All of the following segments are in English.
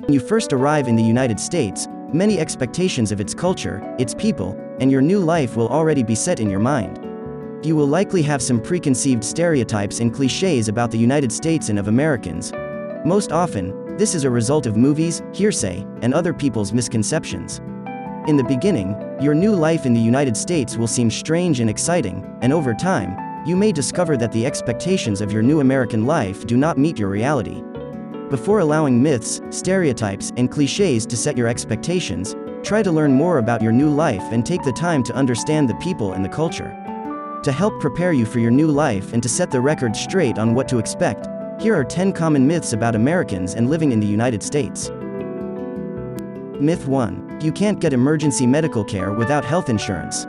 When you first arrive in the United States, many expectations of its culture, its people, and your new life will already be set in your mind. You will likely have some preconceived stereotypes and cliches about the United States and of Americans. Most often, this is a result of movies, hearsay, and other people's misconceptions. In the beginning, your new life in the United States will seem strange and exciting, and over time, you may discover that the expectations of your new American life do not meet your reality. Before allowing myths, stereotypes, and cliches to set your expectations, try to learn more about your new life and take the time to understand the people and the culture. To help prepare you for your new life and to set the record straight on what to expect, here are 10 common myths about Americans and living in the United States. Myth 1. You can't get emergency medical care without health insurance.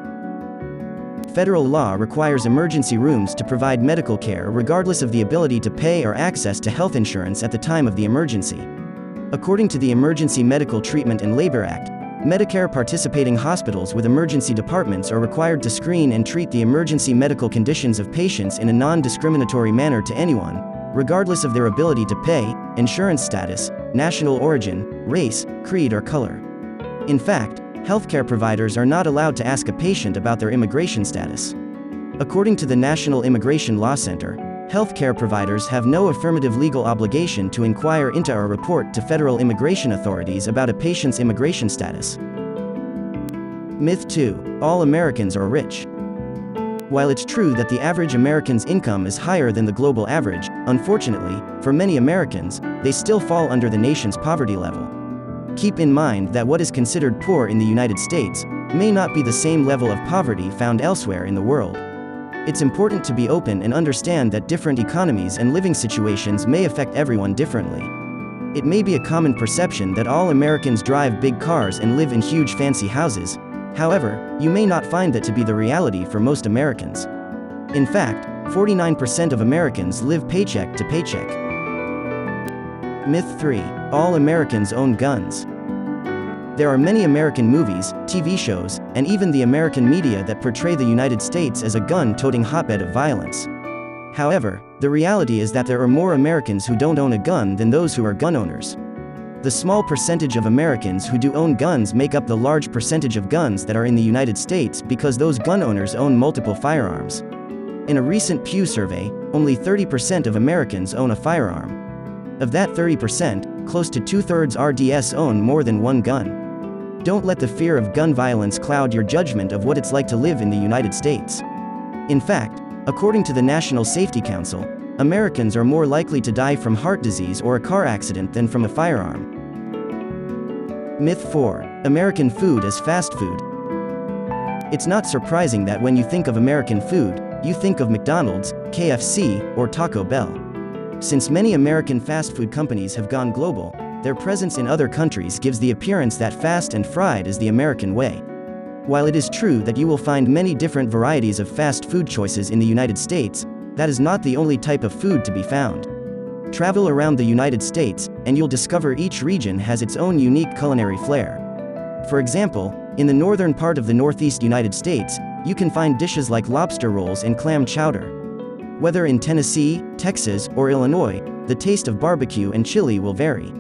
Federal law requires emergency rooms to provide medical care regardless of the ability to pay or access to health insurance at the time of the emergency. According to the Emergency Medical Treatment and Labor Act, Medicare participating hospitals with emergency departments are required to screen and treat the emergency medical conditions of patients in a non-discriminatory manner to anyone, regardless of their ability to pay, insurance status, national origin, race, creed or color. In fact, healthcare providers are not allowed to ask a patient about their immigration status. According to the National Immigration Law Center, healthcare providers have no affirmative legal obligation to inquire into or report to federal immigration authorities about a patient's immigration status. Myth 2. All Americans are rich. While it's true that the average American's income is higher than the global average, unfortunately, for many Americans, they still fall under the nation's poverty level. Keep in mind that what is considered poor in the United States may not be the same level of poverty found elsewhere in the world. It's important to be open and understand that different economies and living situations may affect everyone differently. It may be a common perception that all Americans drive big cars and live in huge fancy houses. However, you may not find that to be the reality for most Americans. In fact, 49% of Americans live paycheck to paycheck. Myth 3. All Americans own guns. There are many American movies, TV shows, and even the American media that portray the United States as a gun-toting hotbed of violence. However, the reality is that there are more Americans who don't own a gun than those who are gun owners. The small percentage of Americans who do own guns make up the large percentage of guns that are in the United States because those gun owners own multiple firearms. In a recent Pew survey, only 30% of Americans own a firearm. Of that 30%, close to 2/3 RDS own more than one gun. Don't let the fear of gun violence cloud your judgment of what it's like to live in the United States. In fact, according to the National Safety Council, Americans are more likely to die from heart disease or a car accident than from a firearm. Myth 4. American food as fast food. It's not surprising that when you think of American food, you think of McDonald's, KFC, or Taco Bell. Since many American fast food companies have gone global, their presence in other countries gives the appearance that fast and fried is the American way. While it is true that you will find many different varieties of fast food choices in the United States, that is not the only type of food to be found. Travel around the United States, and you'll discover each region has its own unique culinary flair. For example, in the northern part of the Northeast United States, you can find dishes like lobster rolls and clam chowder. Whether in Tennessee, Texas, or Illinois, the taste of barbecue and chili will vary.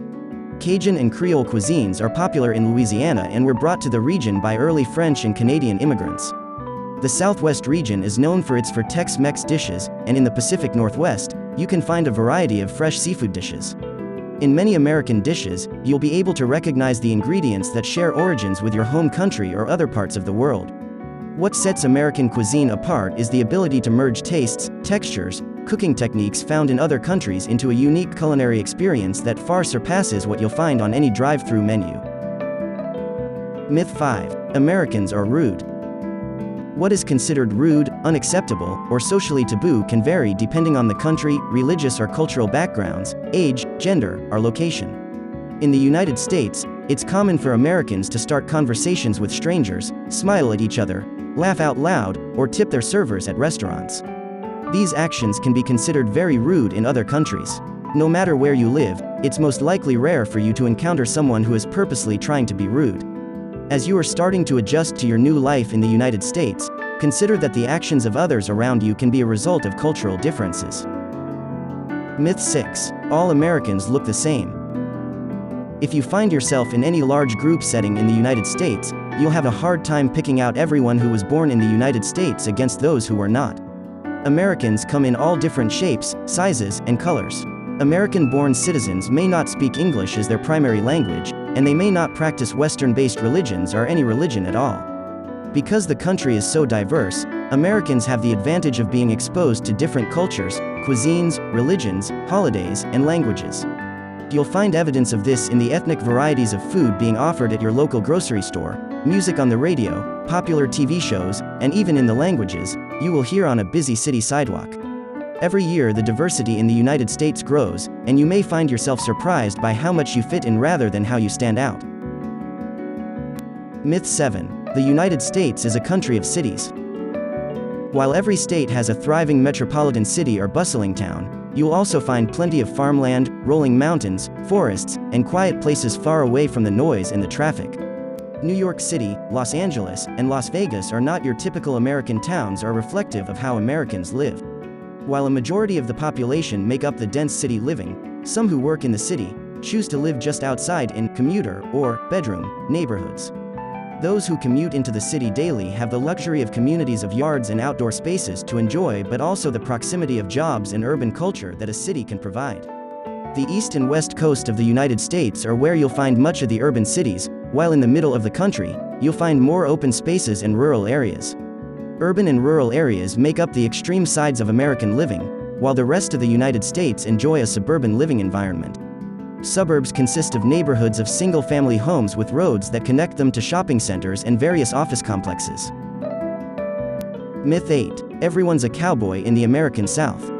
Cajun and Creole cuisines are popular in Louisiana and were brought to the region by early French and Canadian immigrants. The Southwest region is known for Tex-Mex dishes, and in the Pacific Northwest, you can find a variety of fresh seafood dishes. In many American dishes, you'll be able to recognize the ingredients that share origins with your home country or other parts of the world. What sets American cuisine apart is the ability to merge tastes, textures, cooking techniques found in other countries into a unique culinary experience that far surpasses what you'll find on any drive-through menu. Myth 5. Americans are rude. What is considered rude, unacceptable, or socially taboo can vary depending on the country, religious or cultural backgrounds, age, gender, or location. In the United States, it's common for Americans to start conversations with strangers, smile at each other, laugh out loud, or tip their servers at restaurants. These actions can be considered very rude in other countries. No matter where you live, it's most likely rare for you to encounter someone who is purposely trying to be rude. As you are starting to adjust to your new life in the United States, consider that the actions of others around you can be a result of cultural differences. Myth 6. All Americans look the same. If you find yourself in any large group setting in the United States, you'll have a hard time picking out everyone who was born in the United States against those who were not. Americans come in all different shapes, sizes, and colors. American-born citizens may not speak English as their primary language, and they may not practice Western-based religions or any religion at all. Because the country is so diverse, Americans have the advantage of being exposed to different cultures, cuisines, religions, holidays, and languages. You'll find evidence of this in the ethnic varieties of food being offered at your local grocery store, music on the radio, popular TV shows, and even in the languages you will hear on a busy city sidewalk. Every year the diversity in the United States grows, and you may find yourself surprised by how much you fit in rather than how you stand out. Myth 7. The United States is a country of cities. While every state has a thriving metropolitan city or bustling town, you'll also find plenty of farmland, rolling mountains, forests, and quiet places far away from the noise and the traffic. New York City, Los Angeles, and Las Vegas are not your typical American towns or reflective of how Americans live. While a majority of the population make up the dense city living, some who work in the city choose to live just outside in commuter or bedroom neighborhoods. Those who commute into the city daily have the luxury of communities of yards and outdoor spaces to enjoy, but also the proximity of jobs and urban culture that a city can provide. The east and west coast of the United States are where you'll find much of the urban cities, while in the middle of the country, you'll find more open spaces and rural areas. Urban and rural areas make up the extreme sides of American living, while the rest of the United States enjoy a suburban living environment. Suburbs consist of neighborhoods of single-family homes with roads that connect them to shopping centers and various office complexes. Myth 8. Everyone's a cowboy in the American South.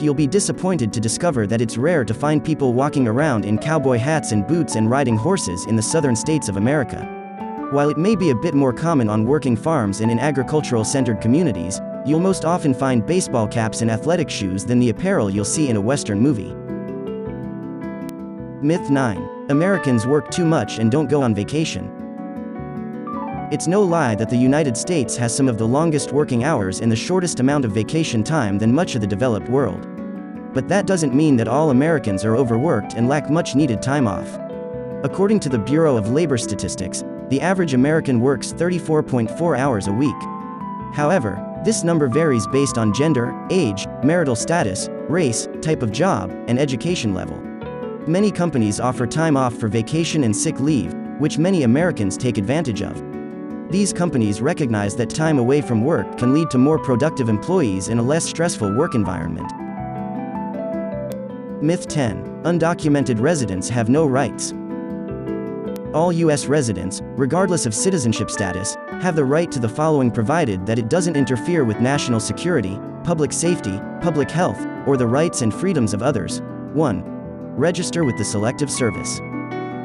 You'll be disappointed to discover that it's rare to find people walking around in cowboy hats and boots and riding horses in the southern states of America. While it may be a bit more common on working farms and in agricultural-centered communities, you'll most often find baseball caps and athletic shoes than the apparel you'll see in a Western movie. Myth 9. Americans work too much and don't go on vacation. It's no lie that the United States has some of the longest working hours and the shortest amount of vacation time than much of the developed world. But that doesn't mean that all Americans are overworked and lack much needed time off. According to the Bureau of Labor Statistics, the average American works 34.4 hours a week. However, this number varies based on gender, age, marital status, race, type of job, and education level. Many companies offer time off for vacation and sick leave, which many Americans take advantage of. These companies recognize that time away from work can lead to more productive employees in a less stressful work environment. Myth 10. Undocumented residents have no rights. All U.S. residents, regardless of citizenship status, have the right to the following provided that it doesn't interfere with national security, public safety, public health, or the rights and freedoms of others. 1. Register with the Selective Service.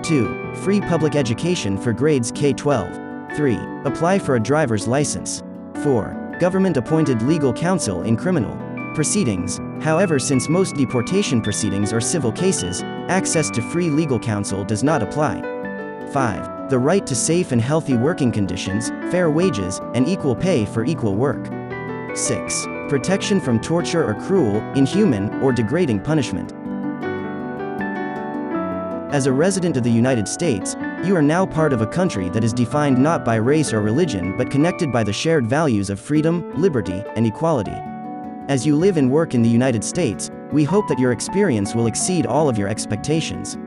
2. Free public education for grades K-12. 3. Apply for a driver's license. 4. Government-appointed legal counsel in criminal proceedings. However, since most deportation proceedings are civil cases, access to free legal counsel does not apply. 5. The right to safe and healthy working conditions, fair wages, and equal pay for equal work. 6. Protection from torture or cruel, inhuman, or degrading punishment. As a resident of the United States, you are now part of a country that is defined not by race or religion but connected by the shared values of freedom, liberty, and equality. As you live and work in the United States, we hope that your experience will exceed all of your expectations.